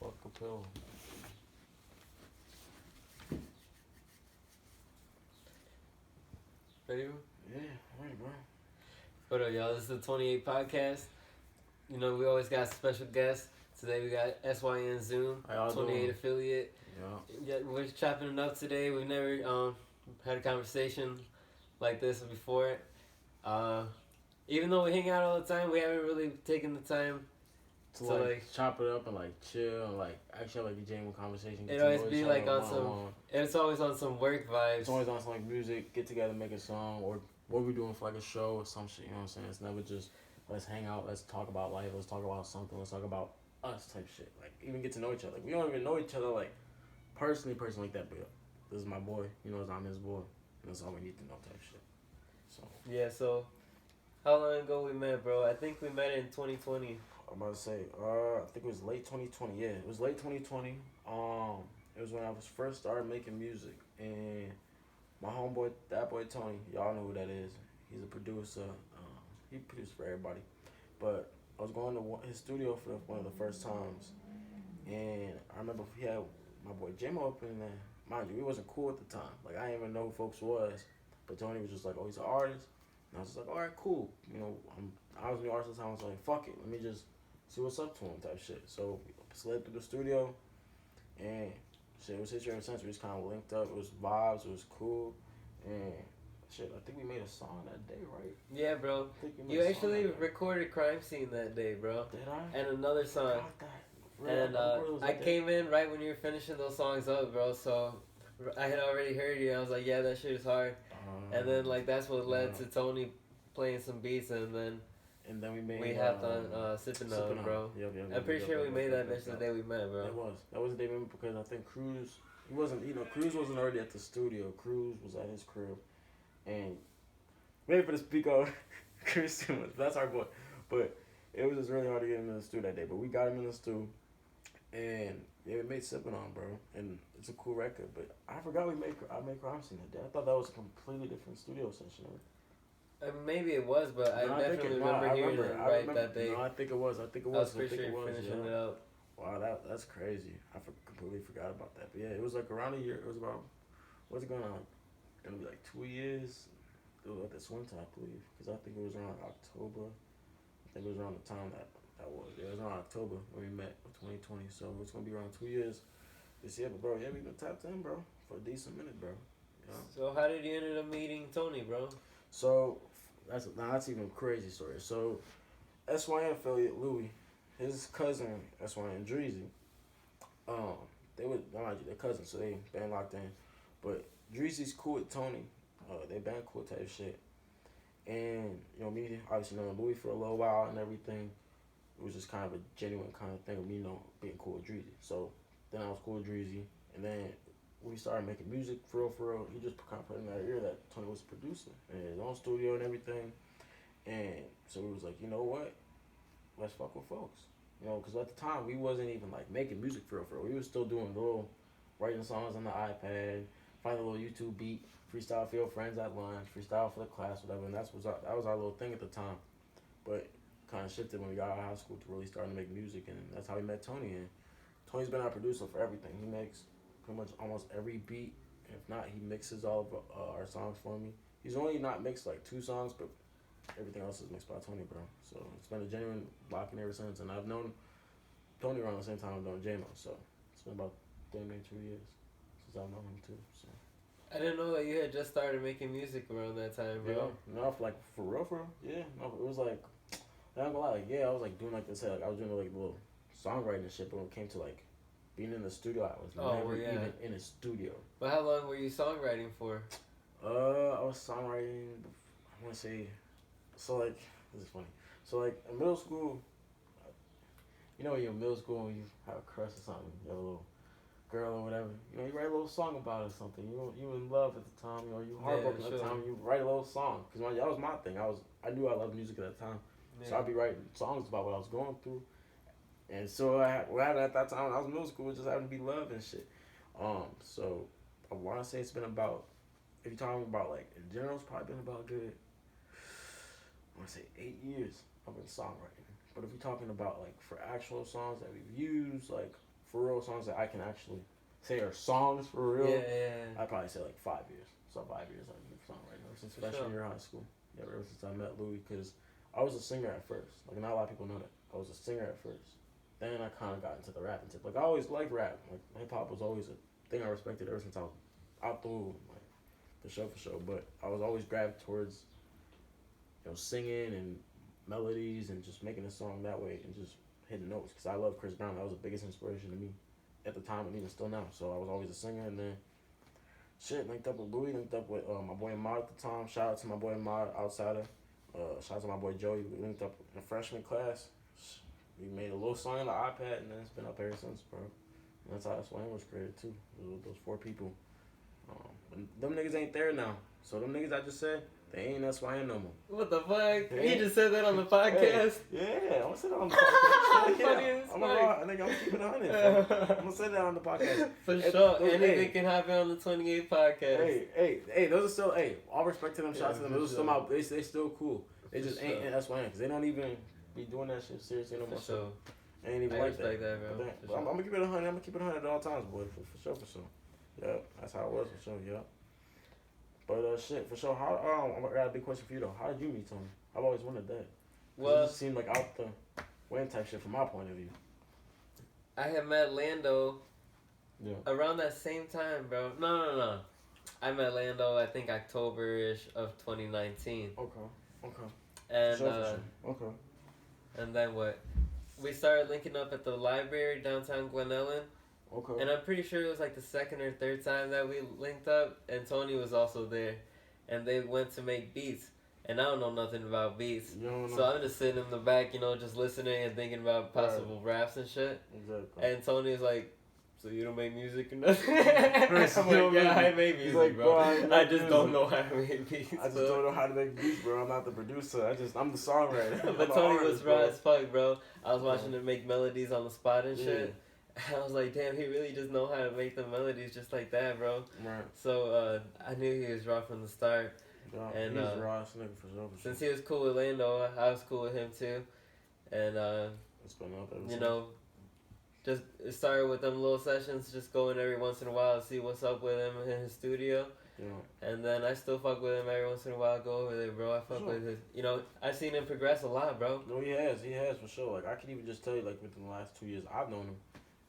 Fuck a pill. Ready, bro? Yeah, alright, bro. What up, y'all? This is the 28 podcast. You know, we always got special guests. Today we got SYN ZOOM, How y'all 28 doing? affiliate. Yeah. Yeah, we're chopping it up today. We've never had a conversation like this before. Even though we hang out all the time, we haven't really taken the time To like chop it up and like chill and like actually like a genuine conversation. It always be like on some. It's always on some work vibes. It's always on some like music, get together, make a song, or what we're doing for like a show or some shit. You know what I'm saying? It's never just let's hang out, let's talk about life, let's talk about something, let's talk about us type shit. Like even get to know each other. Like we don't even know each other like personally like that. But this is my boy. You know, I'm his boy, and that's all we need to know type shit. So yeah. So how long ago we met, bro? I think we met in 2020. I'm about to say, I think it was late 2020. Yeah, it was late 2020. It was when I was first started making music, and my homeboy, that boy Tony, y'all know who that is. He's a producer. He produced for everybody, but I was going to his studio for one of the first times, and I remember he had my boy J-Mo up in there. Mind you, we wasn't cool at the time. Like I didn't even know who folks was, but Tony was just like, "Oh, he's an artist," and I was just like, "All right, cool." You know, I was a new artist at the time. I was like, "Fuck it, let me just." See what's up to him type shit. So we slid through the studio and shit, it was history ever since. We just kind of linked up. It was vibes. It was cool. And shit, I think we made a song that day, right? Yeah, bro. You actually recorded Crime Scene that day, bro. Did I? And another song. And I came in right when you were finishing those songs up, bro. So I had already heard you. I was like, yeah, that shit is hard. And then like that's what led to Tony playing some beats, and then we hopped on Sippin' On, bro. Yep, I'm pretty sure we made that bitch the day we met, bro. That was the day we met because I think Cruz wasn't already at the studio. Cruz was at his crib, and maybe for the speak on Cruz too much. That's our boy, but it was just really hard to get him in the studio that day. But we got him in the studio, and yeah, we made Sippin' On, bro, and it's a cool record. But I forgot I made Crime Scene that day. I thought that was a completely different studio session. Maybe it was, but I definitely remember hearing it that day. No, I think it was. I was pretty sure you were finishing it up. Wow, that's crazy. Completely forgot about that. But yeah, it was like around a year. It was about, what's it going on? Gonna be like 2 years. It was at this one time, I believe. Because I think it was around October. I think it was around the time that was. Yeah, it was around October when we met in 2020. So it's gonna be around 2 years this year. But bro, yeah, we've been tapped in, bro, for a decent minute, bro. You know? So how did you end up meeting Tony, bro? So that's even a crazy story. So SYN affiliate Louis, his cousin SYN Dreezy, they're cousins, so they been locked in. But Dreezy's cool with Tony. They been cool type shit. And you know me, obviously knowing Louis for a little while and everything, it was just kind of a genuine kind of thing of me, being cool with Dreezy. So then I was cool with Dreezy, and then we started making music for real. He just kind of put in that ear that Tony was a producer and his own studio and everything. And so we was like, you know what? Let's fuck with folks. You know, because at the time we wasn't even like making music for real. We was still doing writing songs on the iPad, find a little YouTube beat, freestyle for your friends at lunch, freestyle for the class, whatever. And that was our little thing at the time. But kind of shifted when we got out of high school to really starting to make music, and that's how we met Tony. And Tony's been our producer for everything. He makes pretty much almost every beat. If not, he mixes all of our songs for me. He's only not mixed like 2 songs, but everything else is mixed by Tony, bro. So it's been a genuine locking ever since. And I've known Tony around the same time I've known J-Mo. So it's been about damn near 2 years since I've known him too. So I didn't know that you had just started making music around that time, bro. Yeah, no, for real. Yeah, no, it was like, I'm gonna lie, like, yeah, I was like doing like this, like I was doing like little songwriting and shit, but when it came to like being in the studio, I was never even in a studio. But how long were you songwriting for? I was songwriting, I want to say, so like, this is funny. So like in middle school, you know when you're in middle school and you have a crush or something, you have a little girl or whatever, you know, you write a little song about it or something. You in love at the time, you know, you heartbroken at the time, you write a little song. Because that was my thing. I knew I loved music at that time. Yeah. So I'd be writing songs about what I was going through. And so what happened at that time when I was in middle school, it just happened to be love and shit. So I want to say it's been about, if you're talking about like in general, it's probably been about good, I want to say 8 years I've been songwriting. But if you're talking about like for actual songs that we've used, like for real songs that I can actually say are songs for real. Yeah. I'd probably say like 5 years. So 5 years I've been songwriting ever since freshman year of high school. Yeah, ever since I met Louis, because I was a singer at first. Like, not a lot of people know that. I was a singer at first. Then I kind of got into the rapping tip. Like, I always liked rap. Like, hip hop was always a thing I respected ever since I was out the womb. Like, for sure. But I was always grabbed towards, singing and melodies and just making a song that way and just hitting notes. Because I love Chris Brown. That was the biggest inspiration to me at the time and even still now. So I was always a singer. And then, linked up with Louis, linked up with my boy Ahmad at the time. Shout out to my boy Ahmad, outsider. Shout out to my boy Joey. We linked up in freshman class. We made a little song on the iPad, and then it's been up ever since, bro. And that's how SYN was created, too. Those 4 people. Them niggas ain't there now. So them niggas I just said, they ain't SYN no more. What the fuck? He just said that on the podcast? Hey, yeah, I'm gonna say that on the podcast. I'm gonna keep it on it. I'm gonna say that on the podcast. For sure. Anything can happen on the 28th podcast. Hey, those are still, all respect to them, shout out to them. Those are still they still cool. They just ain't SYN, because they don't even be doing that shit seriously no more. So ain't even like that. Bro. I'm gonna keep it 100. I'm gonna keep it 100 at all times, boy. For sure. Yeah, that's how it was for sure. Yeah. But for sure. How I got a big question for you though. How did you meet Tony? I've always wondered that. Well, it just seemed like out the way type shit from my point of view. I had met Lando. Yeah. Around that same time, bro. No. I met Lando. I think October-ish of 2019. Okay. And sure. And then what? We started linking up at the library downtown Glen Ellen. Okay. And I'm pretty sure it was like the second or third time that we linked up, and Tony was also there. And they went to make beats. And I don't know nothing about beats. So I'm just sitting in the back, just listening and thinking about possible raps and shit. Exactly. And Tony's like, so you don't make music or nothing? I'm like, yeah, I make music, like, bro. I just don't know how to make beats. I just don't know how to make beats, bro. I'm not the producer. I'm the songwriter. But Tony was raw as fuck, bro. I was watching him make melodies on the spot and shit. I was like, damn, he really just know how to make the melodies just like that, bro. Right. So I knew he was raw from the start. Yeah, and he's raw as nigga for sure. Since he was cool with Lando, I was cool with him too. And it's been up ever since. Just it started with them little sessions, just going every once in a while to see what's up with him in his studio. Yeah. And then I still fuck with him every once in a while. Go over there, bro. I fuck with his. I've seen him progress a lot, bro. No, he has for sure. Like I can even just tell you, like within the last 2 years I've known him,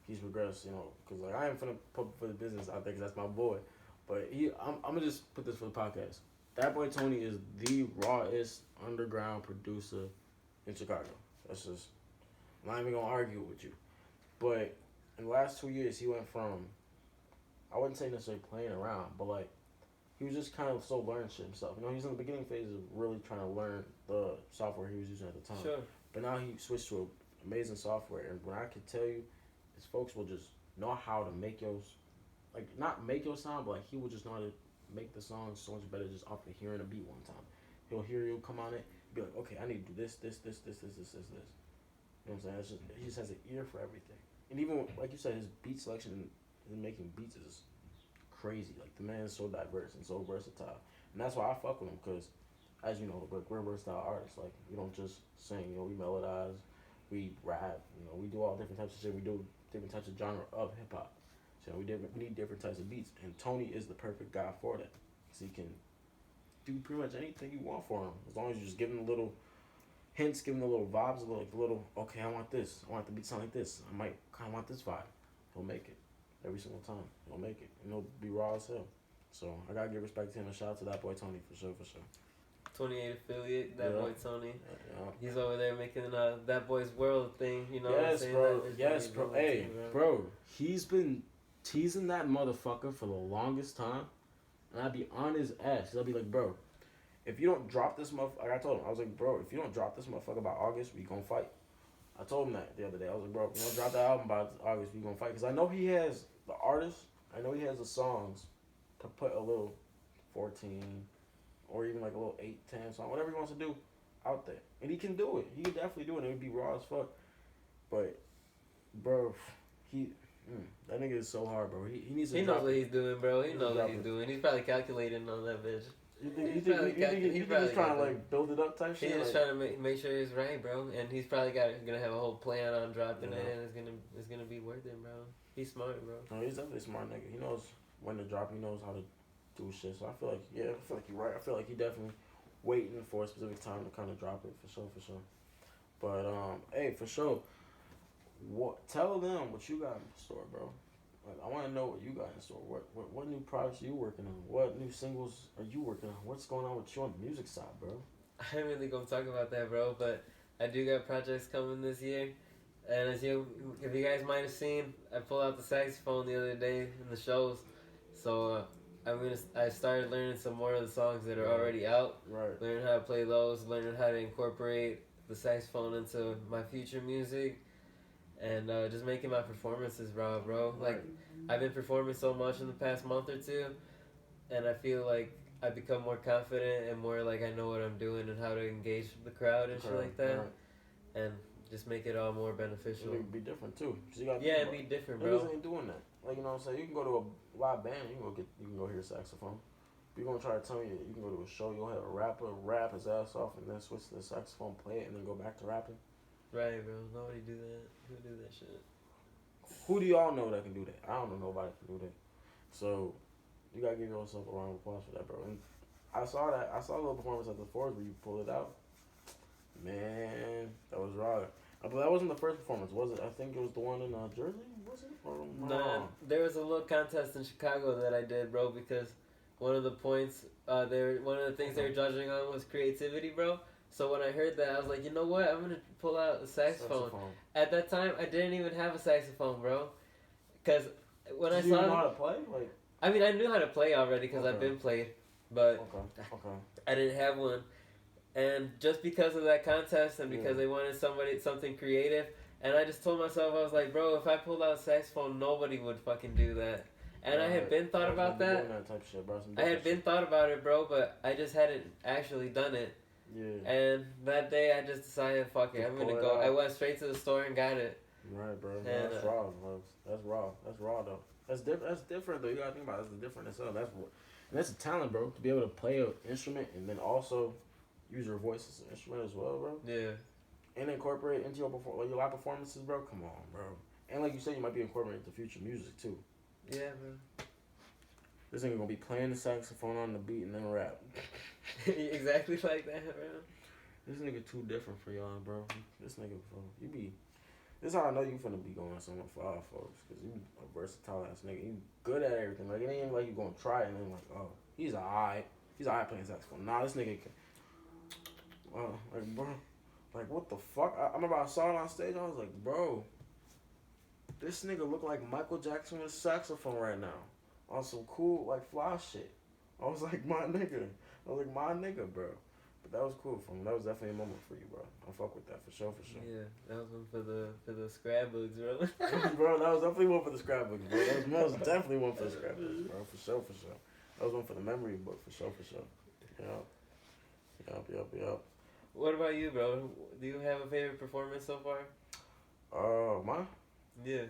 he's progressed. Because like I ain't finna put for the business out there, because that's my boy. But I'm gonna just put this for the podcast. That boy Tony is the rawest underground producer in Chicago. That's just. I'm not even gonna argue with you. But in the last 2 years, he went from, I wouldn't say necessarily playing around, but like, he was just kind of still learning shit himself. He's in the beginning phase of really trying to learn the software he was using at the time. Sure. But now he switched to amazing software, and what I can tell you is folks will just know how to make not make your sound, but like he will just know how to make the song so much better just off of hearing a beat one time. He'll hear you come on it, be like, okay, I need to do this. You know what I'm saying? He just has an ear for everything. And even, like you said, his beat selection and making beats is crazy. Like, the man is so diverse and so versatile. And that's why I fuck with him, because, as you know, we're versatile artists. Like, we don't just sing, we melodize, we rap, we do all different types of shit. We do different types of genre of hip-hop. So, we need different types of beats. And Tony is the perfect guy for that. Because he can do pretty much anything you want for him. As long as you just give him a little hints, give him the little vibes, okay, I want this. I want the beat to sound like this. I might kind of want this vibe. He'll make it. Every single time. He'll make it. And he'll be raw as hell. So, I got to give respect to him and shout out to that boy Tony for sure. 28 affiliate, that boy Tony. Yeah. He's over there making That Boy's World thing, Yes, bro. Yes, bro. Hey, bro. He's been teasing that motherfucker for the longest time. And I'd be on his ass. I'll be like, bro, if you don't drop this motherfucker, like I told him, I was like, bro, if you don't drop this motherfucker by August, we gonna fight. I told him that the other day. I was like, bro, if you don't drop that album by August, we gonna fight. Because I know he has the artist, I know he has the songs to put a little 14 or even like a little 8, 10 song, whatever he wants to do out there. And he can do it. He can definitely do it. It would be raw as fuck. But, bro, that nigga is so hard, bro. He needs to He knows what he's doing, bro. He knows what he's doing. He's probably calculating on that bitch. You think he's trying to like build it up type shit? He's just trying to make sure it's right, bro. And he's probably gonna have a whole plan on dropping it, and it's gonna be worth it, bro. He's smart, bro. No, he's definitely a smart nigga. He knows when to drop. He knows how to do shit. So I feel like you're right. I feel like he definitely waiting for a specific time to kind of drop it for sure. But hey, for sure. Tell them what you got in store, bro. Like, I want to know what you got in store. What new projects are you working on? What new singles are you working on? What's going on with you on the music side, bro? I ain't really gonna talk about that, bro. But I do got projects coming this year. And if you guys might have seen, I pulled out the saxophone the other day in the shows. So I started learning some more of the songs that are already out. Right. Learning how to play those. Learning how to incorporate the saxophone into my future music. And just making my performances raw, bro. Like, I've been performing so much in the past month or two, and I feel like I've become more confident and more like I know what I'm doing and how to engage the crowd and shit like that. Right. And just make it all more beneficial. It be different too. It'd be different, bro. Niggas ain't doing that. Like, you know what I'm saying? You can go to a live band, you can go hear saxophone. If you're gonna try to tell me you can go to a show, you'll have a rapper rap his ass off and then switch to the saxophone, play it, and then go back to rapping. Right, bro. Nobody do that. Who do that shit? Who do y'all know that can do that? I don't know nobody can do that. So, you gotta give yourself a round of applause for that, bro. And I saw a little performance at the Fords where you pulled it out. Man, that was raw. But that wasn't the first performance, was it? I think it was the one in Jersey, was it? Nah, there was a little contest in Chicago that I did, bro, because one of the points, one of the things they were judging on was creativity, bro. So when I heard that, I was like, you know what? I'm going to pull out a saxophone. At that time, I didn't even have a saxophone, bro. Because when I saw... Did you know how to play? Like, I mean, I knew how to play already because I've been played. But I didn't have one. And just because of that contest and because they wanted something creative, and I just told myself, I was like, bro, if I pulled out a saxophone, nobody would fucking do that. And I had been thought about that. I had been thought about it, bro, but I just hadn't actually done it. Yeah. And that day I just decided, fuck it, I'm gonna go. I went straight to the store and got it. Right, bro. And, that's raw, bro. That's raw though. That's different though. You gotta think about it. That's different as hell. That's a talent, bro. To be able to play an instrument and then also use your voice as an instrument as well, bro. Yeah. And incorporate it into your live performances, bro. Come on, bro. And like you said, you might be incorporating into future music too. Yeah, bro. This nigga gonna be playing the saxophone on the beat and then rap. Exactly like that, bro. This nigga too different for y'all, bro. This nigga, bro, this is how I know you finna be going somewhere for our folks. Cause you a versatile ass nigga. You good at everything. Like, it ain't even like you gonna try it and then like, oh, he's alright playing saxophone. Nah, this nigga can. Like, bro, like, what the fuck? I remember I saw it on stage. I was like, bro, this nigga look like Michael Jackson with a saxophone right now. On some cool, like, fly shit. I was like, my nigga, bro. But that was cool for him. That was definitely a moment for you, bro. I fuck with that for sure. Yeah, that was one for the scrapbooks, bro. Bro, that was definitely one for the scrapbooks, bro. That was most definitely one for the scrapbooks, bro. For sure. That was one for the memory book, for sure. Yup. What about you, bro? Do you have a favorite performance so far? Mine? Yeah.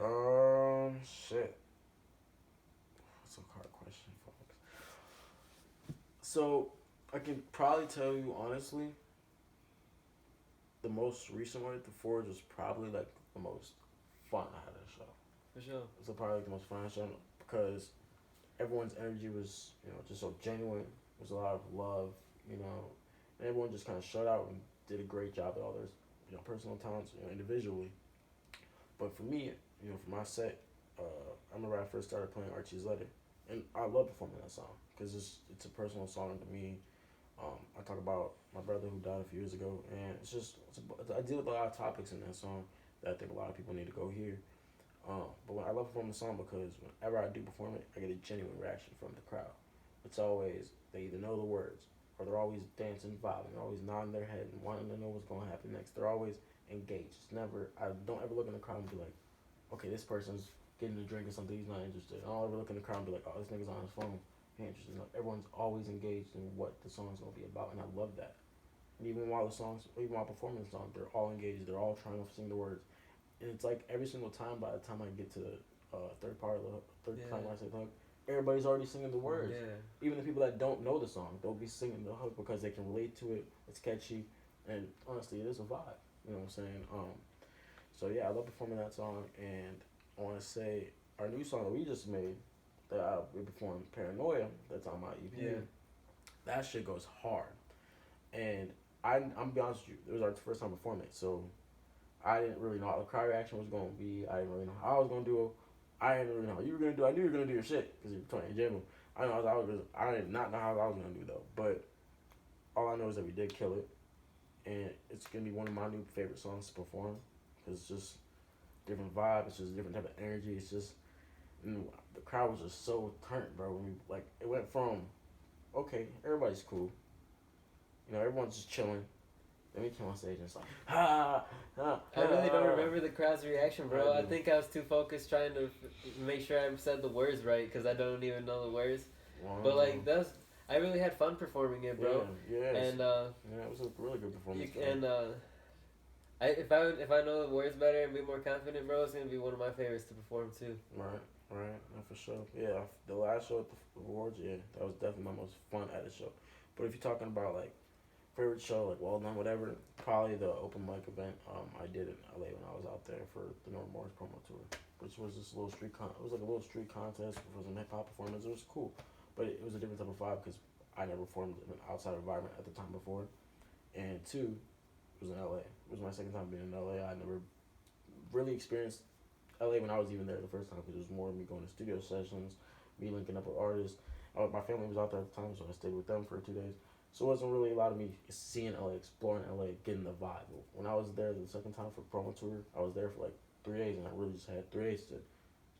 Shit. That's a hard question, folks. So, I can probably tell you honestly, the most recent one at the Forge was probably like the most fun I had at the show. For sure. It's probably like the most fun show because everyone's energy was, just so genuine. There was a lot of love, and everyone just kind of showed out and did a great job at all their, personal talents, individually. But for me, for my set, I remember I first started playing Archie's Letter, and I love performing that song because it's a personal song to me. I talk about my brother who died a few years ago, and I deal with a lot of topics in that song that I think a lot of people need to go hear. But I love performing the song because whenever I do perform it, I get a genuine reaction from the crowd. It's always, they either know the words, or they're always dancing, vibing, they're always nodding their head and wanting to know what's going to happen next. They're always engaged. I don't ever look in the crowd and be like, okay, this person's getting a drink or something, he's not interested. I don't ever look in the crowd and be like, oh, this nigga's on his phone, he ain't interested. No, everyone's always engaged in what the song's going to be about, and I love that. And even while performing the song, they're all engaged, they're all trying to sing the words. And it's like every single time, by the time I get to the third time I say the hook, everybody's already singing the words. Yeah. Even the people that don't know the song, they'll be singing the hook because they can relate to it. It's catchy, and honestly, it is a vibe. You know what I'm saying? So yeah, I love performing that song, and I want to say our new song that we just made, that we performed, Paranoia, that's on my EP. Yeah. That shit goes hard, and I'm gonna be honest with you, it was our first time performing it, so I didn't really know how the crowd reaction was gonna be. I didn't really know how I was gonna do it. I didn't really know how you were gonna do. I knew you were gonna do your shit because you're playing in general. I did not know how I was gonna do though, but all I know is that we did kill it, and it's gonna be one of my new favorite songs to perform because it's just different vibe. It's just a different type of energy. It's just the crowd was just so turned, bro. When we, like, it went from okay, everybody's cool, everyone's just chilling. Then we came on stage and it's like, ha, ha, I really don't remember the crowd's reaction, bro. I think I was too focused trying to make sure I said the words right because I don't even know the words. Wow. But like I really had fun performing it, bro. Yeah, and it was a really good performance. If I know the words better and be more confident, bro, it's gonna be one of my favorites to perform too. Right, no, for sure. Yeah, the last show at the awards, yeah, that was definitely my most fun at the show. But if you're talking about like favorite show, like well done, whatever, probably the open mic event I did in LA when I was out there for the North Morris promo tour, which was this little it was like a little street contest for some hip hop performance. It was cool, but it was a different type of vibe because I never performed in an outside environment at the time before, and two, it was in LA. It was my second time being in LA. I never really experienced LA when I was even there the first time because it was more me going to studio sessions, me linking up with artists. My family was out there at the time, so I stayed with them for 2 days. So it wasn't really a lot of me seeing LA, exploring LA, getting the vibe. When I was there the second time for promo tour, I was there for like 3 days, and I really just had 3 days to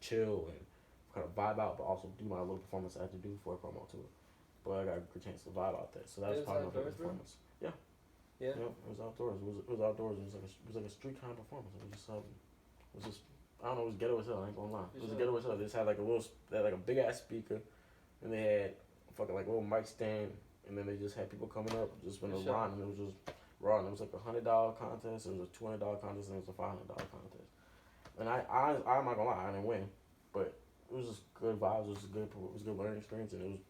chill and kind of vibe out, but also do my little performance I had to do for a promo tour. But I got a good chance to vibe out there, so that was probably my favorite performance. Yeah. Yeah. It was outdoors. It was outdoors. It was like a street kind of performance. It was just I don't know. It was ghetto as hell. I ain't gonna lie. It was ghetto as hell. They just had like a big ass speaker, and they had fucking like a little mic stand. And then they just had people coming up just when it was raw, and it was just raw. And it was like $100 contest, it was a $200 contest, and it was a $500 contest. And I'm not gonna lie, I didn't win, but it was just good vibes. It was a good learning experience, and it was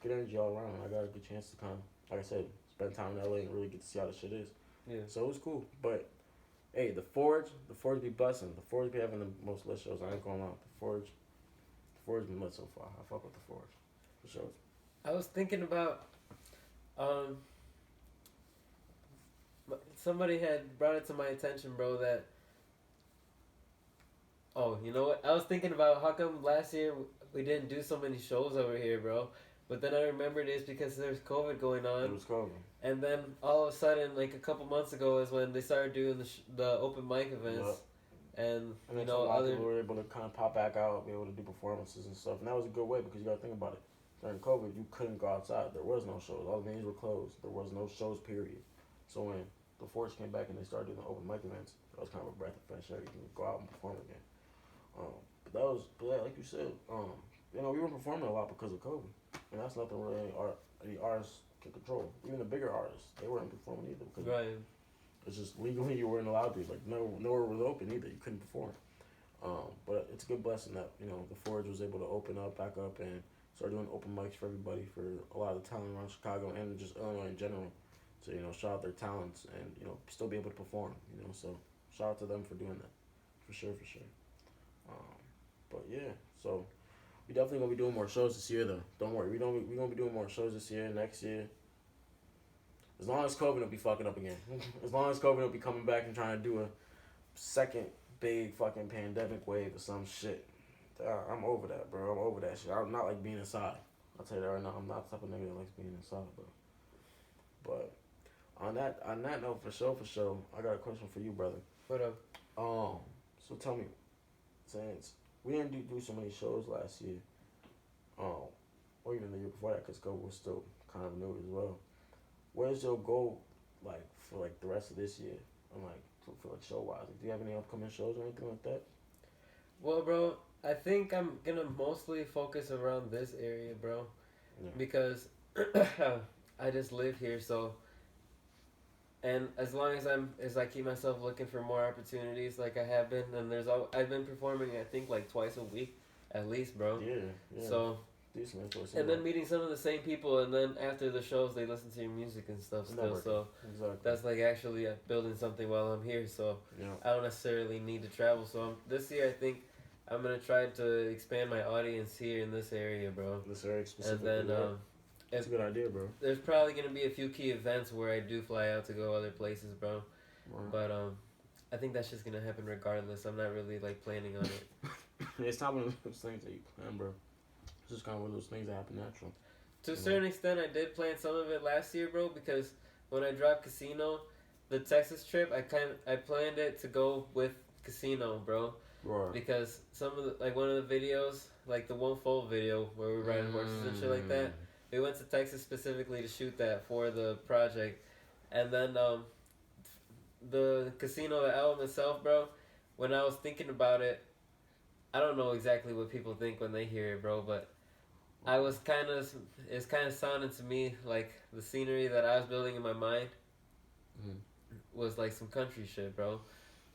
good energy all around. And I got a good chance to kind of, like I said, spend time in LA and really get to see how the shit is. Yeah. So it was cool. But hey, the Forge be busting. The Forge be having the most lit shows. I ain't gonna lie. The Forge been lit so far. I fuck with the Forge for sure. I was thinking about. Somebody had brought it to my attention, bro, that... Oh, you know what? I was thinking about how come last year we didn't do so many shows over here, bro. But then I remembered it's because there's COVID going on. It was COVID. And then all of a sudden, like a couple months ago, is when they started doing the open mic events. Yep. And you know, other people were able to kind of pop back out, be able to do performances and stuff. And that was a good way because you got to think about it. During COVID, you couldn't go outside. There was no shows. All the venues were closed. There was no shows, period. So when the Force came back and they started doing the open mic events, that was kind of a breath of fresh air. You can go out and perform again. But like you said, we weren't performing a lot because of COVID. And that's nothing really any artists can control. Even the bigger artists, they weren't performing either. Because it's just legally you weren't allowed to. Like, nowhere was open either. You couldn't perform. But it's a good blessing that, the Forge was able to open up, back up, and start doing open mics for everybody, for a lot of the talent around Chicago and just Illinois in general, to shout out their talents and still be able to perform. So shout out to them for doing that, for sure. But yeah, so we definitely gonna be doing more shows this year though. Don't worry, we're gonna be doing more shows this year, next year. As long as COVID don't be fucking up again. As long as COVID don't be coming back and trying to do a second big fucking pandemic wave or some shit. I'm over that, bro. I'm over that shit. I'm not like being inside. I'll tell you that right now. I'm not the type of nigga that likes being inside, bro. But on that note, for sure, I got a question for you, brother. What up? So tell me, since we didn't do so many shows last year, or even the year before that, because COVID was still kind of new as well. Where's your goal, like, for like the rest of this year, and like for like show wise? Like, do you have any upcoming shows or anything like that? Well, bro, I think I'm gonna mostly focus around this area, bro, because I just live here, so. And as long as I keep myself looking for more opportunities, like I have been, and I've been performing, I think like twice a week, at least, bro. Yeah. So. decent. And then meeting some of the same people, and then after the shows, they listen to your music and stuff still. So that's like actually building something while I'm here. So I don't necessarily need to travel. So this year, I think I'm gonna try to expand my audience here in this area, bro. This area specifically. And then it's a good idea, bro. There's probably gonna be a few key events where I do fly out to go other places, bro. Right. But I think that's just gonna happen regardless. I'm not really like planning on it. It's not one of those things that you plan, bro. It's just kind of one of those things that happen natural. To a certain extent, I did plan some of it last year, bro, because when I dropped Casino, the Texas trip, I planned it to go with Casino, bro. Right. Because some of the, like one of the videos, like the One Fold video where we're riding horses and shit like that, we went to Texas specifically to shoot that for the project. And then the Casino, the album itself, bro, when I was thinking about it, I don't know exactly what people think when they hear it, bro, but it's kind of sounding to me like the scenery that I was building in my mind was like some country shit, bro.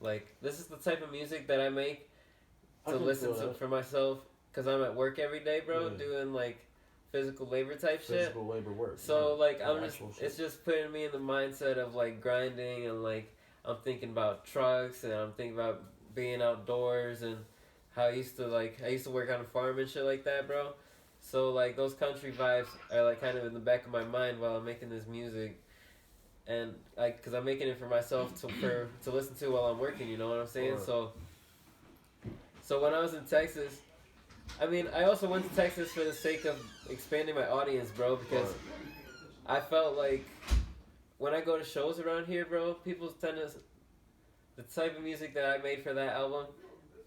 Like, this is the type of music that I make to listen to for myself, because I'm at work every day, bro, doing like physical labor type shit. Physical labor work. So like it's just putting me in the mindset of like grinding, and like I'm thinking about trucks, and I'm thinking about being outdoors, and how I used to work on a farm and shit like that, bro. So like those country vibes are like kind of in the back of my mind while I'm making this music, and like because I'm making it for myself to listen to while I'm working. You know what I'm saying? Sure. So when I was in Texas, I mean, I also went to Texas for the sake of expanding my audience, bro, because I felt like when I go to shows around here, bro, people tend to, the type of music that I made for that album,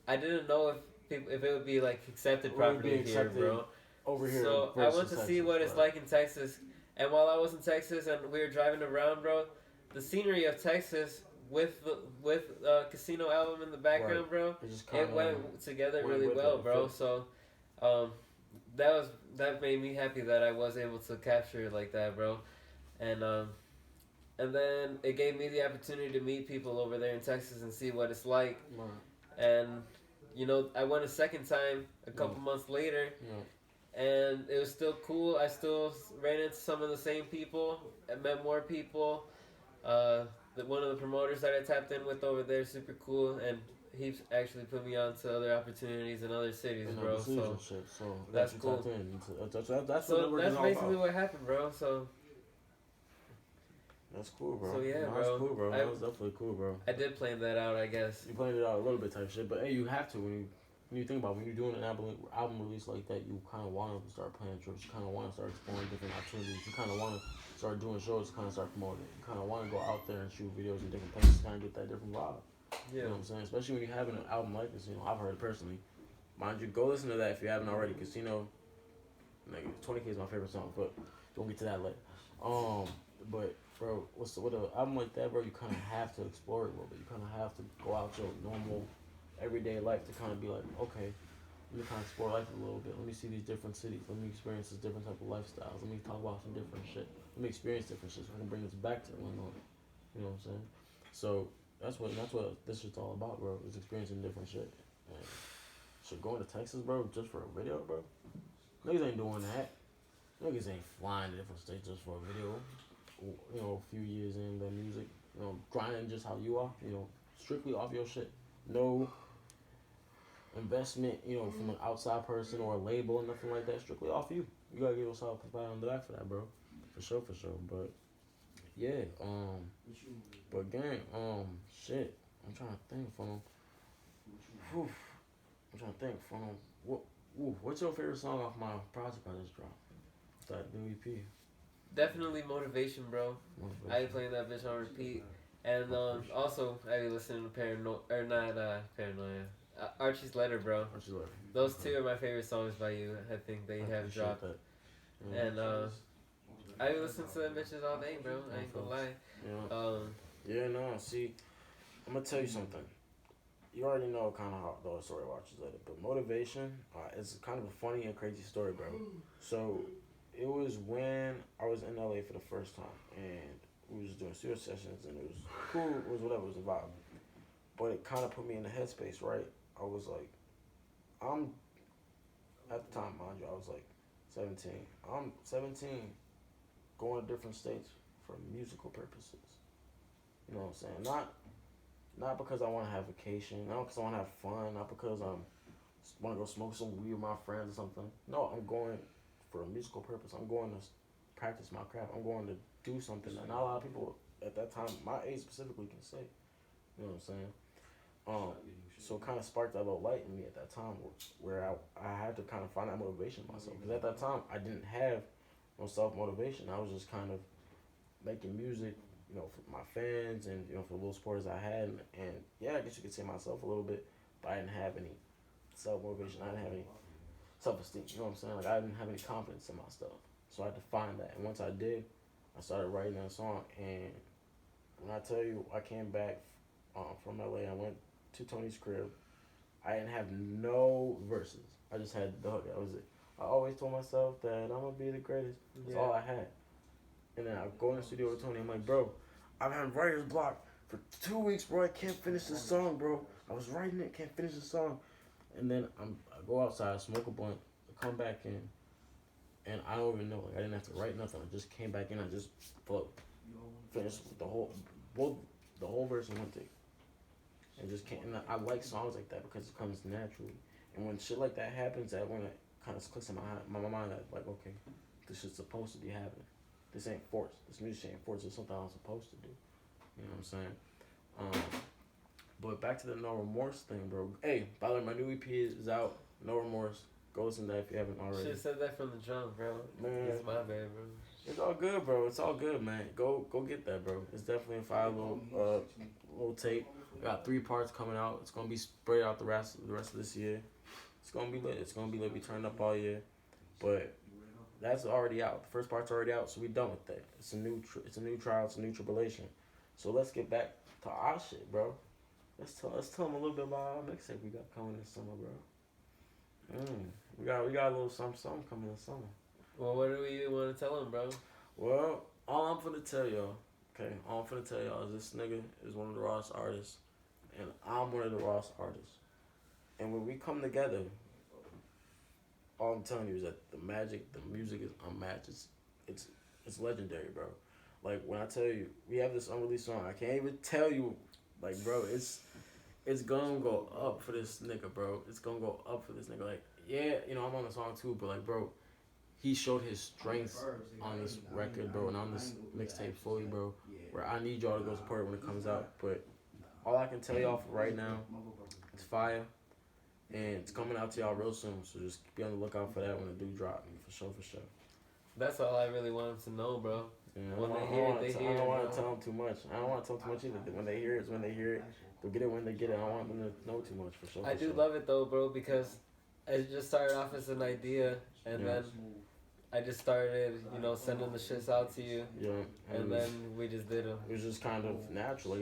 I didn't know if it would be like accepted properly here, bro. Over here. So I went to see what it's like in Texas, and while I was in Texas and we were driving around, bro, the scenery of Texas with Casino album in the background, bro, it went together really well, bro. So that made me happy that I was able to capture it like that, bro. And then it gave me the opportunity to meet people over there in Texas and see what it's like. And you know, I went a second time a couple months later, and it was still cool. I still ran into some of the same people. I met more people. One of the promoters that I tapped in with over there, super cool, and he actually put me on to other opportunities in other cities, bro. So that's cool. That's basically what happened, bro. So that's cool, bro. So yeah, bro. That's cool, bro. That was definitely cool, bro. I did plan that out, I guess. You planned it out a little bit type shit, but hey, you have to when you think about it, when you're doing an album release like that, you kind of want to start planning trips. You kind of want to start exploring different opportunities. You kind of want to start doing shows, kind of start promoting it. You kind of want to go out there and shoot videos in different places, kind of get that different vibe. Yeah. You know what I'm saying? Especially when you're having an album like this. You know, I've heard it personally. Mind you, go listen to that if you haven't already, because, you know, like, 20K is my favorite song, but don't get to that later. But, bro, with an album like that, bro, you kind of have to explore it a little bit. You kind of have to go out your normal, everyday life to kind of be like, okay, let me kind of explore life a little bit. Let me see these different cities. Let me experience this different type of lifestyles. Let me talk about some different shit. Let me experience different shit so I can bring this back to Illinois. You know what I'm saying? So that's what this shit's all about, bro. Is experiencing different shit. And shit, going to Texas, bro, just for a video, bro. Niggas ain't doing that. Niggas ain't flying to different states just for a video. You know, a few years in the music, you know, grinding just how you are. You know, strictly off your shit. No investment, you know, from an outside person or a label or nothing like that. Strictly off you. You gotta give yourself a pat on the back for that, bro. For sure. But yeah, but gang, shit. I'm trying to think from what's your favorite song off my project I just dropped? That new EP. Definitely Motivation, bro. I be playing that bitch on repeat. And also, I be listening to Paranoia. Archie's Letter, bro. Archie's Letter. Those two are my favorite songs by you. I think they have dropped. Yeah. And I be listening to them bitches all day, bro. I ain't gonna lie. Yeah. See, I'm gonna tell you something. You already know kind of how the story watches later, but Motivation is kind of a funny and crazy story, bro. So it was when I was in LA for the first time, and we was doing studio sessions, and it was cool. It was whatever, it was a vibe. But it kind of put me in the headspace, right? I was like, at the time, mind you, I was like 17. I'm 17, going to different states for musical purposes. You know what I'm saying? Not because I want to have vacation, not because I want to have fun, not because I want to go smoke some weed with my friends or something. No, I'm going for a musical purpose. I'm going to practice my craft. I'm going to do something that not a lot of people at that time, my age specifically, can say. You know what I'm saying? So it kind of sparked that little light in me at that time where I had to kind of find that motivation myself. Because at that time, I didn't have no self-motivation. I was just kind of making music, you know, for my fans and, you know, for the little supporters I had. And yeah, I guess you could say myself a little bit, but I didn't have any self-motivation. I didn't have any self-esteem. You know what I'm saying? Like, I didn't have any confidence in my stuff. So I had to find that. And once I did, I started writing that song. And when I tell you, I came back from LA, I went to Tony's crib. I didn't have no verses. I just had the hook. That was it. I always told myself that I'm gonna be the greatest. That's all I had. And then I go in the studio with Tony. I'm like, bro, I've had writer's block for 2 weeks, bro. I can't finish this song, bro. I was writing it, can't finish the song. And then I go outside, smoke a blunt, come back in, and I don't even know. Like, I didn't have to write nothing. I just came back in. I just finished the whole verse in one take. And just can't. And I like songs like that because it comes naturally. And when shit like that happens, that when it kind of clicks in my mind, that like, okay, this shit's supposed to be happening. This ain't forced. This music ain't forced. It's something I'm supposed to do. You know what I'm saying? But back to the No Remorse thing, bro. Hey, by the way, my new EP is out. No Remorse. Go listen to that if you haven't already. Should've said that from the jump, bro. Man, it's my bad, bro. It's all good, bro. It's all good, man. Go get that, bro. It's definitely a fire little tape. We got 3 parts coming out. It's gonna be spread out the rest of this year. It's gonna be lit. It's gonna be lit. We turned up all year, but that's already out. The first part's already out, so we done with that. It's a new trial. It's a new tribulation. So let's get back to our shit, bro. Let's tell them a little bit about our mixtape we got coming this summer, bro. We got a little something coming this summer. Well, what do we want to tell them, bro? Well, all I'm finna tell y'all is this nigga is one of the rawest artists, and I'm one of the rawest artists. And when we come together, all I'm telling you is that the music is unmatched. It's legendary, bro. Like, when I tell you, we have this unreleased song, I can't even tell you, like, bro, it's gonna go up for this nigga, bro. It's gonna go up for this nigga. Like, yeah, you know, I'm on the song too, but like, bro, he showed his strengths on this record, bro, and on this mixtape fully, bro, where I need y'all to go support it when it comes out. But all I can tell y'all for right now, it's fire, and it's coming out to y'all real soon, so just be on the lookout for that when it do drop, for sure. That's all I really want them to know, bro. Yeah, I don't want to tell them too much. I don't want to tell them too much either. When they hear it, it's when they hear it. They'll get it when they get it. I don't want them to know too much, for sure. I do love it, though, bro, because it just started off as an idea, and then I just started, you know, sending the shits out to you. Yeah. And then we just did them. It was just kind of natural.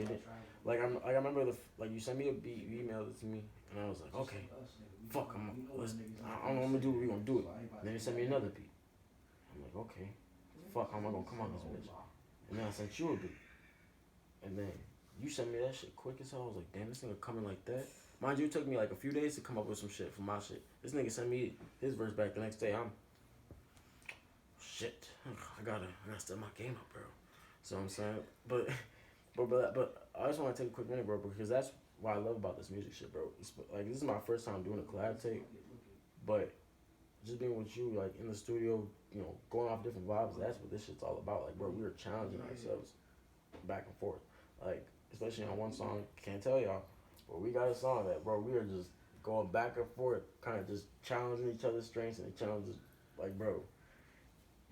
Like, I remember you sent me a beat, you emailed it to me, and I was like, okay, fuck, I don't know what I'm gonna do. We're gonna do it. And then you sent me another beat. I'm like, okay, fuck, how am I gonna come on this bitch? And then I sent you a beat. And then you sent me that shit quick as hell. I was like, damn, this nigga coming like that. Mind you, it took me like a few days to come up with some shit for my shit. This nigga sent me his verse back the next day. Shit, I gotta step my game up, bro. So I'm saying, but I just want to take a quick minute, bro, because that's what I love about this music shit, bro. It's, like, this is my first time doing a collab tape, but just being with you, like, in the studio, you know, going off different vibes, that's what this shit's all about. Like, bro, we were challenging ourselves back and forth. Like, especially on one song, can't tell y'all, but we got a song that, bro, we are just going back and forth, kind of just challenging each other's strengths and challenges, like, bro,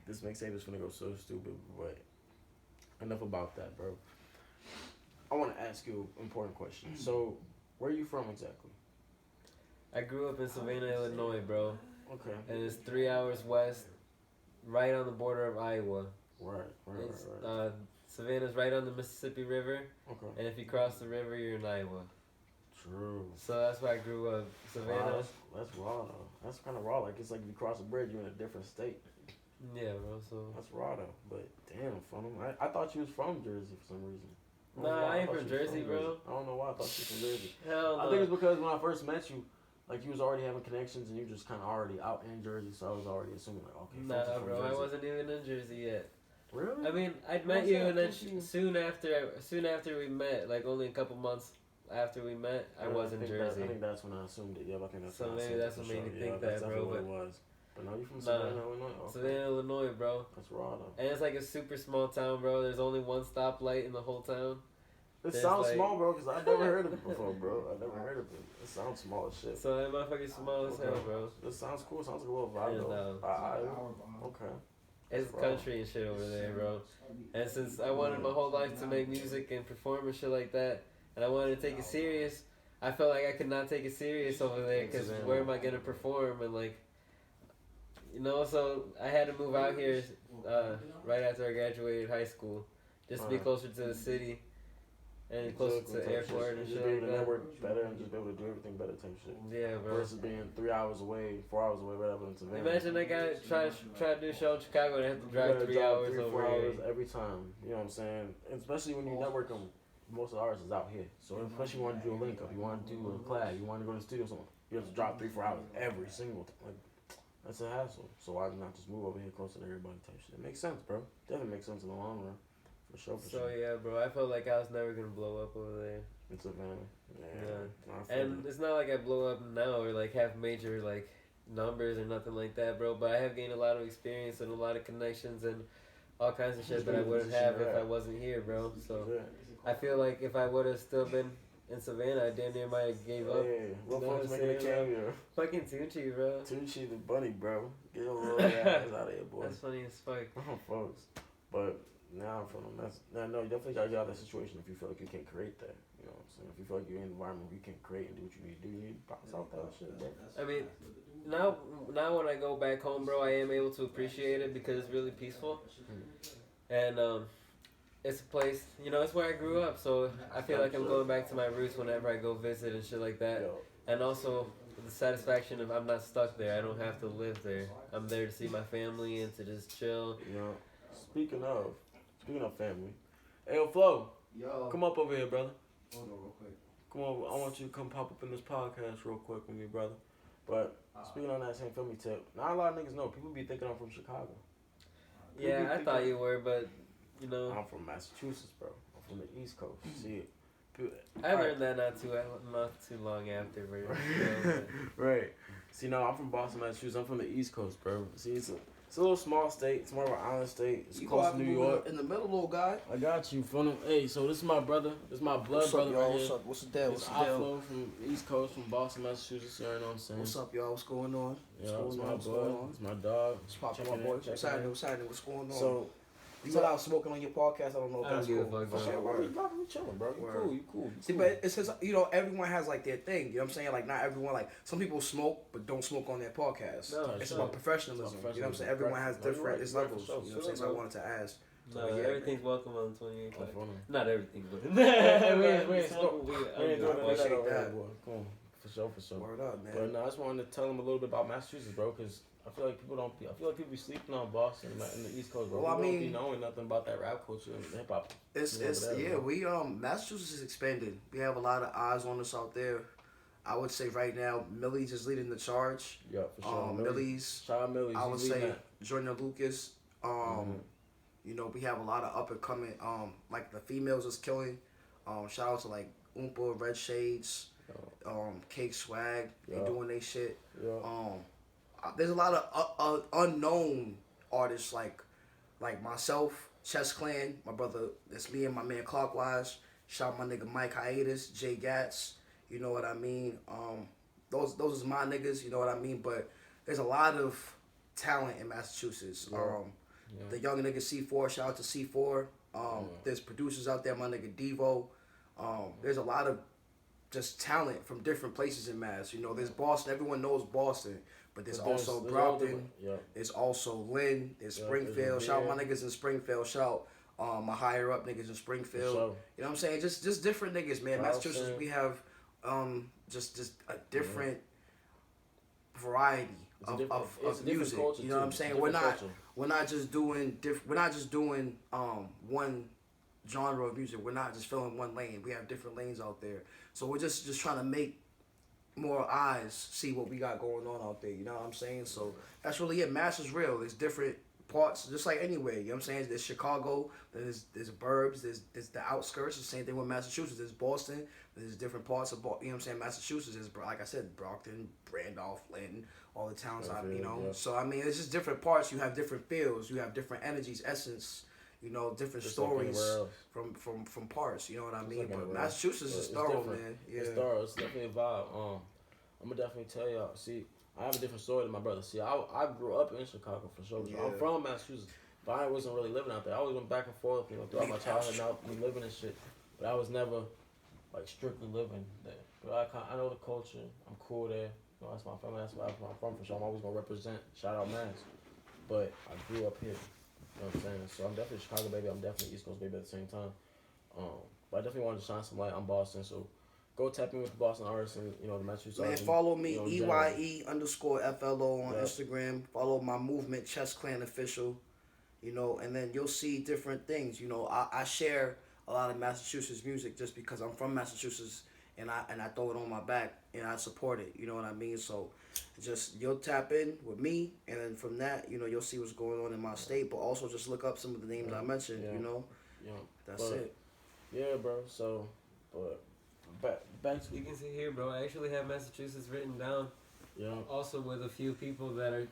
this mixtape is gonna go so stupid, but enough about that, bro. I want to ask you an important question. So, where are you from exactly? I grew up in Savannah, Illinois, bro. Okay. And it's 3 hours west, right on the border of Iowa. Right. Savannah's right on the Mississippi River. Okay. And if you cross the river, you're in Iowa. True. So that's where I grew up. Savannah. Wow, that's raw, though. That's kind of raw. Like, it's like if you cross a bridge, you're in a different state. Yeah, bro, so... That's raw, though. But, damn, from I thought you was from Jersey for some reason. Nah, I ain't from Jersey, bro. I don't know why I thought you was from Jersey. Hell no. I think it's because when I first met you, like you was already having connections and you just kind of already out in Jersey, so I was already assuming like, okay. Nah, bro, I wasn't even in Jersey yet. Really? I mean, I'd met you, and then soon after we met, like only a couple months after we met, I was in Jersey. I think that's when I assumed it. Yeah, I think that's. So maybe that's what made me think that, bro. But it was. But no, you from Savannah, Illinois? Okay. Savannah, Illinois, bro. That's raw though. And it's like a super small town, bro. There's only one stoplight in the whole town. It sounds like... small, bro, because I've never heard of it before, bro. I've never heard of it. It sounds small as shit. So that motherfucker's small as hell, bro. It sounds cool. It sounds like a little vibe, though. Okay. It's country and shit over there, bro. And since I wanted my whole life to make music and perform and shit like that, and I wanted to take it serious, I felt like I could not take it serious over there, because where am I going to perform? And like, you know, so I had to move out here right after I graduated high school, just to be closer to the city and closer to the airport and shit like that. Just be able to network better and just be able to do everything better type shit. Yeah, bro. Versus being 3 hours away, 4 hours away, whatever in Savannah. Imagine that guy try to do a show in Chicago and have to drive 3 hours over 4 hours every time. You know what I'm saying? And especially when you network them, most of the artists is out here. So especially you want to do a link up, you want to do a collab, you want to go to the studio or something, you have to drive 3-4 hours every single time. Like, that's a hassle. So why not just move over here closer to everybody type shit? It makes sense, bro. Definitely makes sense in the long run. For sure. So yeah, bro, I felt like I was never gonna blow up over there. In Savannah. Yeah. And it's not like I blow up now or like have major like numbers or nothing like that, bro. But I have gained a lot of experience and a lot of connections and all kinds of shit that I wouldn't have if I wasn't here, bro. So I feel like if I would have still been in Savannah, I damn near might have gave up. Yeah, what folks making a cameo? Fucking Tucci, bro. Tucci the bunny, bro. Get a little ass out of here, boy. That's funny as fuck. Folks. But now I'm feeling no, you definitely gotta get out of that situation if you feel like you can't create that. You know what I'm saying? If you feel like you're in an environment where you can't create and do what you need to do, you need to bounce out that shit, bro. I mean, now when I go back home, bro, I am able to appreciate it because it's really peaceful. And it's a place, you know, it's where I grew up, so I feel like I'm going back to my roots whenever I go visit and shit like that. And also the satisfaction of I'm not stuck there. I don't have to live there. I'm there to see my family and to just chill. You know, speaking of family, hey, yo, Flo, come up over here, brother. Hold on real quick. Come on, I want you to come pop up in this podcast real quick with me, brother. But speaking on that same filmy tip, not a lot of niggas know. People be thinking I'm from Chicago. Yeah, I thought you were, but you know, I'm from Massachusetts, bro. I'm from the East Coast. See it. I learned that not too long after, bro. Right. See, no, I'm from Boston, Massachusetts. I'm from the East Coast, bro. See, it's a little small state. It's more of an island state. It's close to New York. In the middle, little guy. I got you. Hey, so this is my brother. This is my blood brother right here. What's up? What's the deal? What's the deal? From the East Coast, from Boston, Massachusetts. You know what I'm saying? What's up, y'all? What's going on? Yeah, it's my boy. It's my dog. It's popping, my boy. What's happening? What's going on? So, you went out smoking on your podcast. I don't know if that's cool. We chilling, bro. You cool. See, but it's just, you know, everyone has like their thing. You know what I'm saying? Like not everyone, like some people smoke but don't smoke on their podcast. No, it's about professionalism. You know what I'm saying? Everyone has different levels. You know what I'm saying? So I wanted to ask. No, everything's welcome on the 28th. Not everything, but we ain't doing that. Come on, for sure. Word up, man. But no, I just wanted to tell them a little bit about Massachusetts, bro, because I feel like people be sleeping on Boston and the East Coast, bro. Well, we don't be knowing nothing about that rap culture and hip hop. We Massachusetts is expanded. We have a lot of eyes on us out there. I would say right now, Millie's is leading the charge. Yeah, for sure. Millie's. Shout out Millie's. I would say Jordan Lucas. You know, we have a lot of up and coming. Like the females is killing. Shout out to like Oompa, Red Shades, Cake Swag. They doing they shit. Yeah. There's a lot of unknown artists like myself, Chess Clan, my brother. That's me and my man Clockwise. Shout out my nigga Mike Hiatus, Jay Gats. You know what I mean? Those is my niggas. You know what I mean? But there's a lot of talent in Massachusetts. The young nigga C4. Shout out to C4. There's producers out there. My nigga Devo. There's a lot of just talent from different places in Mass. You know, there's Boston. Everyone knows Boston. But there's also Brockton. There's also Lynn. There's Springfield. Shout out my niggas in Springfield. Shout my higher up niggas in Springfield. Sure. You know what I'm saying? Just different niggas, man. Massachusetts, we have just a different variety of music. You know what I'm saying? We're not just doing one genre of music. We're not just filling one lane. We have different lanes out there. So we're just trying to make more eyes see what we got going on out there. You know what I'm saying? So that's really it. Mass is real. There's different parts, just like anywhere. You know what I'm saying? There's Chicago, there's burbs, there's the outskirts. The same thing with Massachusetts. There's Boston. There's different parts of you know what I'm saying? Massachusetts. There's, like I said, Brockton, Randolph, Linton, all the towns. You know. Yeah. So I mean, it's just different parts. You have different feels. You have different energies, essence. You know, different just stories from parts. You know what I mean? Like, but Massachusetts is thorough, man. Yeah, it's thorough. It's definitely a vibe. I'm gonna definitely tell y'all. See, I have a different story than my brother. See, I grew up in Chicago for sure. Yeah. I'm from Massachusetts, but I wasn't really living out there. I always went back and forth, you know, throughout my childhood. Now me living and shit, but I was never like strictly living there. But I know the culture. I'm cool there. You know, that's my family. That's where I'm from for sure. I'm always gonna represent. Shout out Mass. But I grew up here. You know what I'm saying? So I'm definitely Chicago baby. I'm definitely East Coast baby at the same time. But I definitely wanted to shine some light on Boston. So go tap in with the Boston artists and, you know, the Massachusetts. Man, follow me, you know, EYE_FLO on Instagram. Follow my movement, Chess Clan Official. You know, and then you'll see different things. You know, I share a lot of Massachusetts music just because I'm from Massachusetts and I throw it on my back and I support it. You know what I mean? So just you'll tap in with me, and then from that, you know, you'll see what's going on in my state. But also just look up some of the names I mentioned. You know, that's it. Yeah, bro. So, but back to you can see here, bro. I actually have Massachusetts written down. Yeah. Also with a few people that are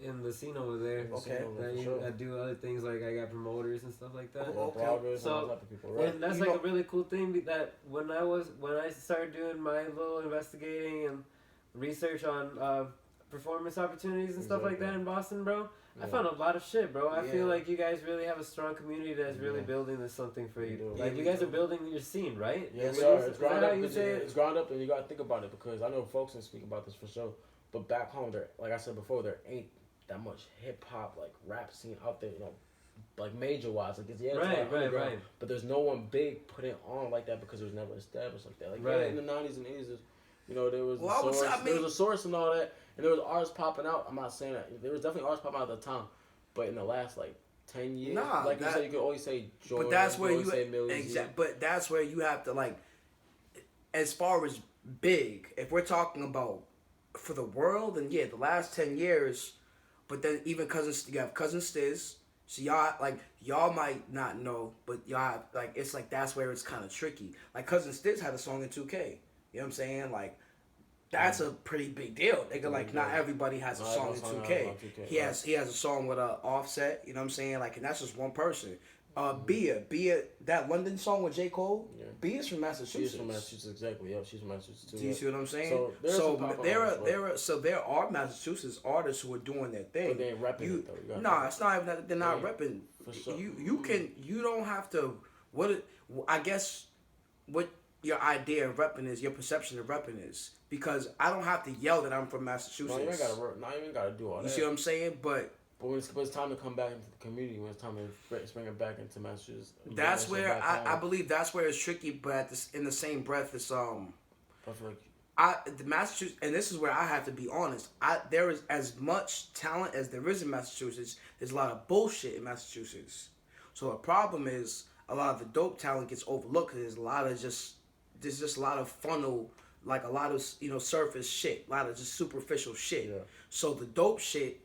in the scene over there. Okay. I do other things like I got promoters and stuff like that. Okay. So and that's like a really cool thing that when I started doing my little investigating and research on performance opportunities and stuff like that in Boston, bro. Yeah. I found a lot of shit, bro. I feel like you guys really have a strong community that's really building this something for you. Like you guys are building your scene, right? Yeah, it's ground up. It's ground up, and you gotta think about it because I know folks can speak about this for sure. But back home, there, like I said before, there ain't that much hip hop like rap scene out there, you know, like major wise. Like it's right. But there's no one big putting on like that because it was never established like that. Like in the 90s and 80s, you know, there was there was a source and all that, and there was artists popping out. I'm not saying that there was definitely artists popping out at the time, but in the last like 10 years, like you said, you could always say Jordan, but that's where but that's where you have to like, as far as big, if we're talking about for the world, then the last 10 years. But then even you have Cousin Stiz. So y'all might not know, but y'all like it's like that's where it's kind of tricky. Like Cousin Stiz had a song in 2K. You know what I'm saying? Like that's a pretty big deal. Nigga, like not everybody has a song in 2K. He has a song with Offset. You know what I'm saying? Like, and that's just one person. Bia, that London song with J. Cole. Yeah. Bia's from Massachusetts. She's from Massachusetts, exactly. Yeah, she's from Massachusetts too. Do you see what I'm saying? So there are Massachusetts artists who are doing their thing. But they ain't repping it though. It's not even that they're not repping. For sure. You don't have to. I guess what your idea of repping is, your perception of repping is, because I don't have to yell that I'm from Massachusetts. No, you ain't gotta do all that. You see what I'm saying? But when it's time to come back into the community, when it's time to bring it back into Massachusetts, that's where I believe that's where it's tricky. But in the same breath, it's the Massachusetts, and this is where I have to be honest. There is as much talent as there is in Massachusetts. There's a lot of bullshit in Massachusetts. So the problem is a lot of the dope talent gets overlooked because there's just a lot of funnel, like a lot of surface shit, a lot of just superficial shit. Yeah. So the dope shit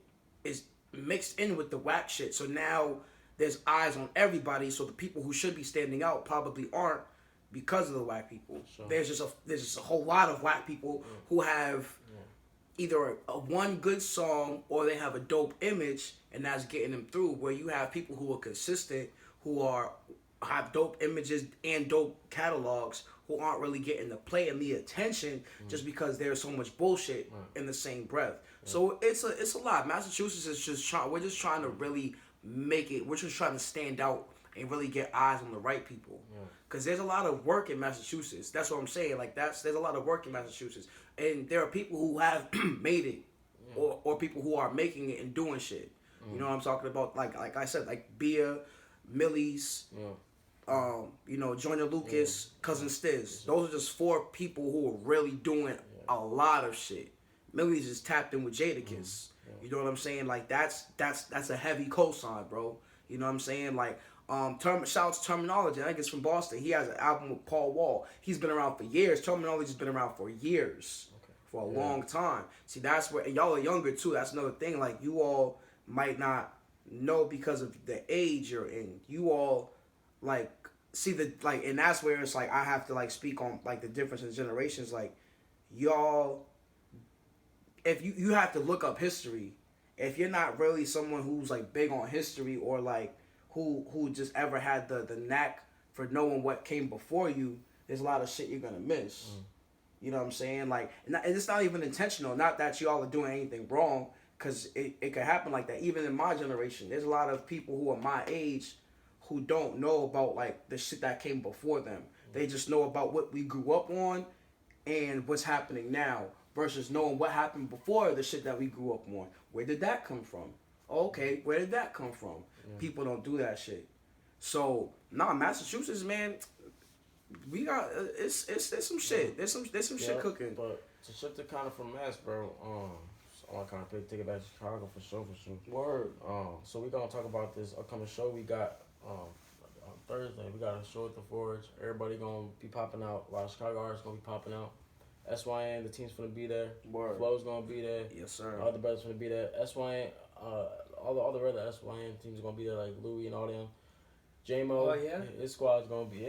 is mixed in with the whack shit. So now there's eyes on everybody. So the people who should be standing out probably aren't because of the whack people. Sure. There's just a whole lot of whack people who have either a one good song or they have a dope image, and that's getting them through. Where you have people who are consistent, who have dope images and dope catalogs, who aren't really getting the play and the attention just because there's so much bullshit in the same breath. So it's a lot. Massachusetts is we're just trying to really make it. We're just trying to stand out and really get eyes on the right people. Because there's a lot of work in Massachusetts. That's what I'm saying. Like there's a lot of work in Massachusetts, and there are people who have made it, or people who are making it and doing shit. You know what I'm talking about? Like I said, like Bia, Millie's. Joyner Lucas, Cousin Stiz. Those are just 4 people who are really doing a lot of shit. Millie's just tapped in with Jadakiss. You know what I'm saying? Like that's a heavy cosign, bro. You know what I'm saying? Like Shout out to Terminology. I think it's from Boston. He has an album with Paul Wall. He's been around for years. Terminology's been around for years, for a long time. See, that's where y'all are younger too. That's another thing. Like you all might not know because of the age you're in. You all like see and that's where it's like I have to like speak on like the difference in generations. Like y'all, if you have to look up history. If you're not really someone who's like big on history or like who just ever had the knack for knowing what came before you, there's a lot of shit you're gonna miss. You know what I'm saying? Like, and it's not even intentional. Not that y'all are doing anything wrong, because it could happen like that. Even in my generation, there's a lot of people who are my age who don't know about like the shit that came before them. They just know about what we grew up on and what's happening now versus knowing what happened before the shit that we grew up on. Where did that come from? Okay, where did that come from? People don't do that shit. So, Massachusetts, man, we got it's some shit. There's some shit cooking. But to shift it kind of from Mass, bro, so I kind of take it back to Chicago for sure. Word. So we gonna talk about this upcoming show we got on Thursday. We got a show at the Forge. Everybody gonna be popping out. A lot of Chicago artists gonna be popping out. SYN, the team's gonna be there. Word. Flow's gonna be there. Yes, sir. All the brothers gonna be there. SYN, all the other SYN teams gonna be there, like Louis and all them. J-Mo, his squad's gonna be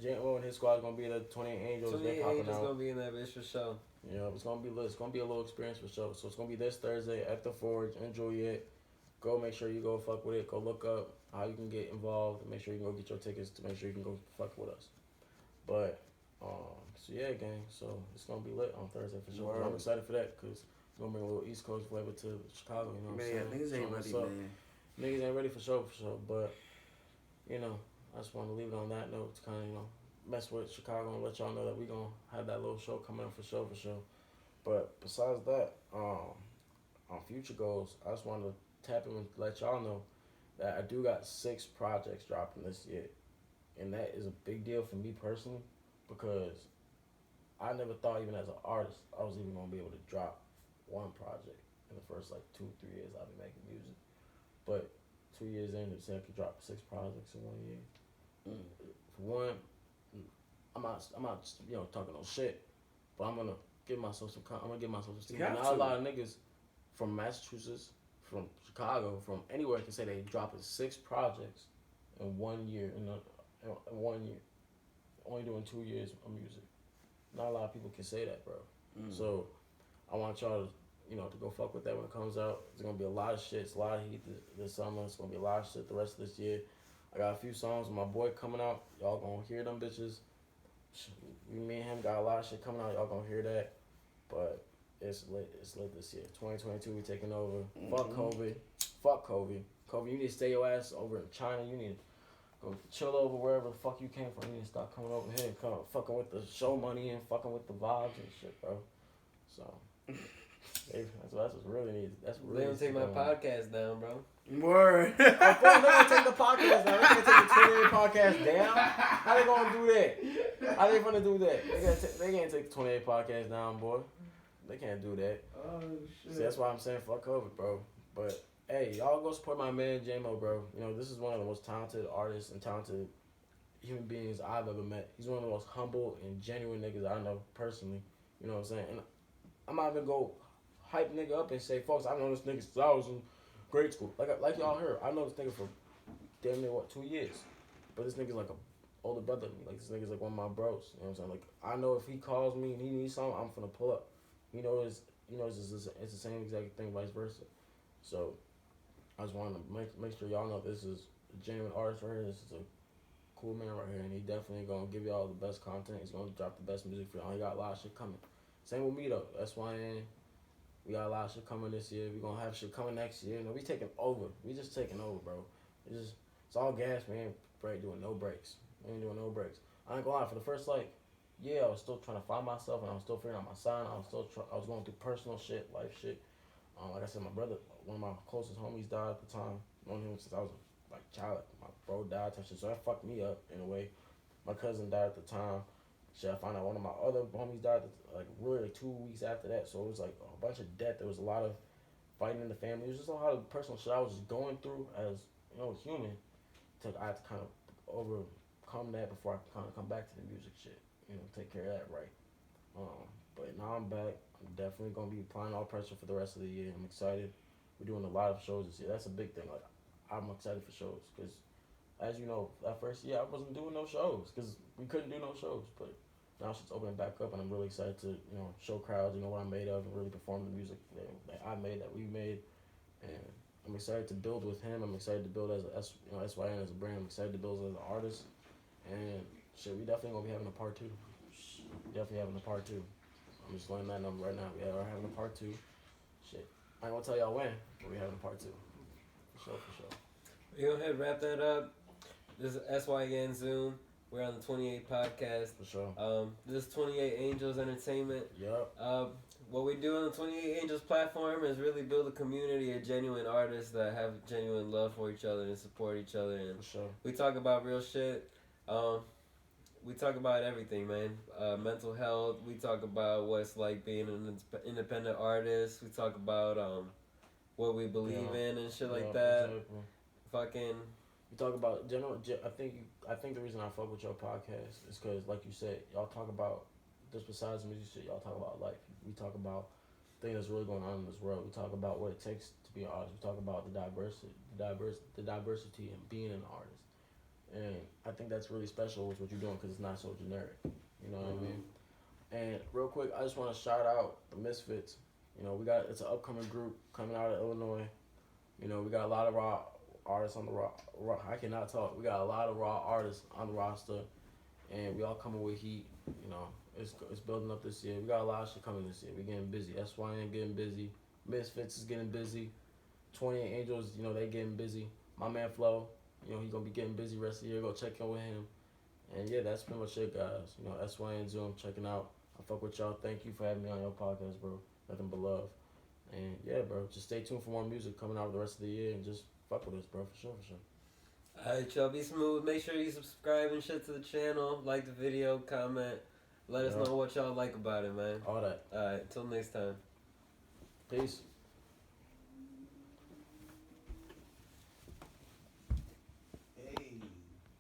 J-Mo and his squad's gonna be there. 28 Angels, 28 Angels gonna be in that bitch for sure. Yeah, it's gonna be lit. It's gonna be a little experience for sure. So it's gonna be this Thursday at the Forge. Enjoy it. Go make sure you go fuck with it. Go look up how you can get involved. Make sure you can go get your tickets to make sure you can go fuck with us. But so yeah, gang. So it's gonna be lit on Thursday for sure. I'm excited for that because it's gonna bring a little East Coast flavor to Chicago. You know what I'm saying? Niggas ain't ready, man. Niggas ain't ready for sure. But you know, I just want to leave it on that note to kind of mess with Chicago and let y'all know that we gonna have that little show coming up for sure. But besides that, on future goals, I just wanted to tap in and let y'all know that I do got 6 projects dropping this year, and that is a big deal for me personally because I never thought even as an artist I was even gonna be able to drop one project in the first like 2-3 years I've been making music. But 2 years in, it said I could drop 6 projects in 1 year. For one, I'm not talking no shit, but I'm gonna give myself some. I'm gonna give myself some steam. Not a lot of niggas from Massachusetts, from Chicago, from anywhere can say they dropping 6 projects in 1 year. In 1 year, only doing 2 years of music. Not a lot of people can say that, bro. So I want y'all to go fuck with that when it comes out. There's gonna be a lot of shit. It's a lot of heat this summer. It's gonna be a lot of shit the rest of this year. I got a few songs with my boy coming out. Y'all gonna hear them bitches. Me and him got a lot of shit coming out. Y'all gonna hear that. But it's lit. It's lit this year. 2022, we taking over. Fuck COVID. Fuck COVID. COVID, you need to stay your ass over in China. You need to go chill over wherever the fuck you came from. You need to start coming over here and come fucking with the show money and fucking with the vibes and shit, bro. So that's what's really needed. That's really. They don't take my podcast down, bro. Word. They're gonna take the podcast down. They're gonna take the 28 podcast down. How they gonna do that? How they gonna do that? They can't take the 28 podcast down, boy. They can't do that. Oh shit. See, that's why I'm saying fuck COVID, bro. But hey, y'all go support my man J-Mo, bro. This is one of the most talented artists and talented human beings I've ever met. He's one of the most humble and genuine niggas I know personally. You know what I'm saying? And I'm not even go hype nigga up and say, folks, I've known this nigga since I was in grade school. Like y'all heard, I know this nigga for damn near 2 years. But this nigga's like a older brother to me. Like this nigga's like one of my bros. You know what I'm saying? Like I know if he calls me and he needs something, I'm finna pull up. It's the same exact thing, vice versa. So I just wanted to make sure y'all know this is a genuine artist right here. This is a cool man right here, and he definitely gonna give y'all the best content. He's gonna drop the best music for y'all. He got a lot of shit coming. Same with me though. SYN. We got a lot of shit coming this year. We gonna have shit coming next year. We taking over. We just taking over, bro. It's all gas, man. Doing no breaks. We ain't doing no breaks. I ain't gonna lie. For the first I was still trying to find myself, and I was still figuring out my sound. I was going through personal shit, life shit. Like I said, my brother, one of my closest homies, died at the time. Known him since I was a child. My bro died, so that fucked me up in a way. My cousin died at the time. Shit, I found out one of my other homies died really 2 weeks after that. So it was like a bunch of death. There was a lot of fighting in the family. It was just a lot of personal shit I was just going through as a human. I had to kind of overcome that before I kind of come back to the music shit. You know, take care of that right. But now I'm back. I'm definitely gonna be applying all pressure for the rest of the year. I'm excited. We're doing a lot of shows this year. That's a big thing. Like, I'm excited for shows because, as you know, that first year I wasn't doing no shows because we couldn't do no shows. But now shit's opening back up, and I'm really excited to show crowds what I'm made of and really perform the music that I made, that we made, and I'm excited to build with him. I'm excited to build as SYN as a brand. I'm excited to build as an artist, and shit, we definitely gonna be having a part 2. Definitely having a part 2. I'm just letting that number right now. We are having a part 2. Shit, I ain't gonna tell y'all when, but we having a part 2. For sure. We go ahead and wrap that up. This is SYN Zoom. We're on the 28 podcast. For sure. This is 28 Angels Entertainment. Yep. What we do on the 28 Angels platform is really build a community of genuine artists that have genuine love for each other and support each other. And for sure. We talk about real shit. We talk about everything, man. Mental health. We talk about what it's like being an independent artist. We talk about what we believe in and shit like that. Exactly. Fucking. We talk about general. I think the reason I fuck with your podcast is because, like you said, y'all talk about just besides music shit. Y'all talk about life. We talk about things that's really going on in this world. We talk about what it takes to be an artist. We talk about the diversity in being an artist. And I think that's really special with what you're doing because it's not so generic. You know what I mean? And real quick, I just want to shout out the Misfits. It's an upcoming group coming out of Illinois. We got a lot of raw artists on the raw. I cannot talk. We got a lot of raw artists on the roster, and we all coming with heat. It's building up this year. We got a lot of shit coming this year. We getting busy. SYN getting busy. Misfits is getting busy. 28 Angels, they getting busy. My man Flo, he gonna be getting busy rest of the year. Go check in with him. And yeah, that's pretty much it, guys. SYN Zoom, checking out. I fuck with y'all. Thank you for having me on your podcast, bro. Nothing but love. And yeah, bro, just stay tuned for more music coming out the rest of the year and just fuck with us, bro, for sure. Alright, y'all, be smooth. Make sure you subscribe and shit to the channel. Like the video, comment. Let us know what y'all like about it, man. All that. Alright, till next time. Peace.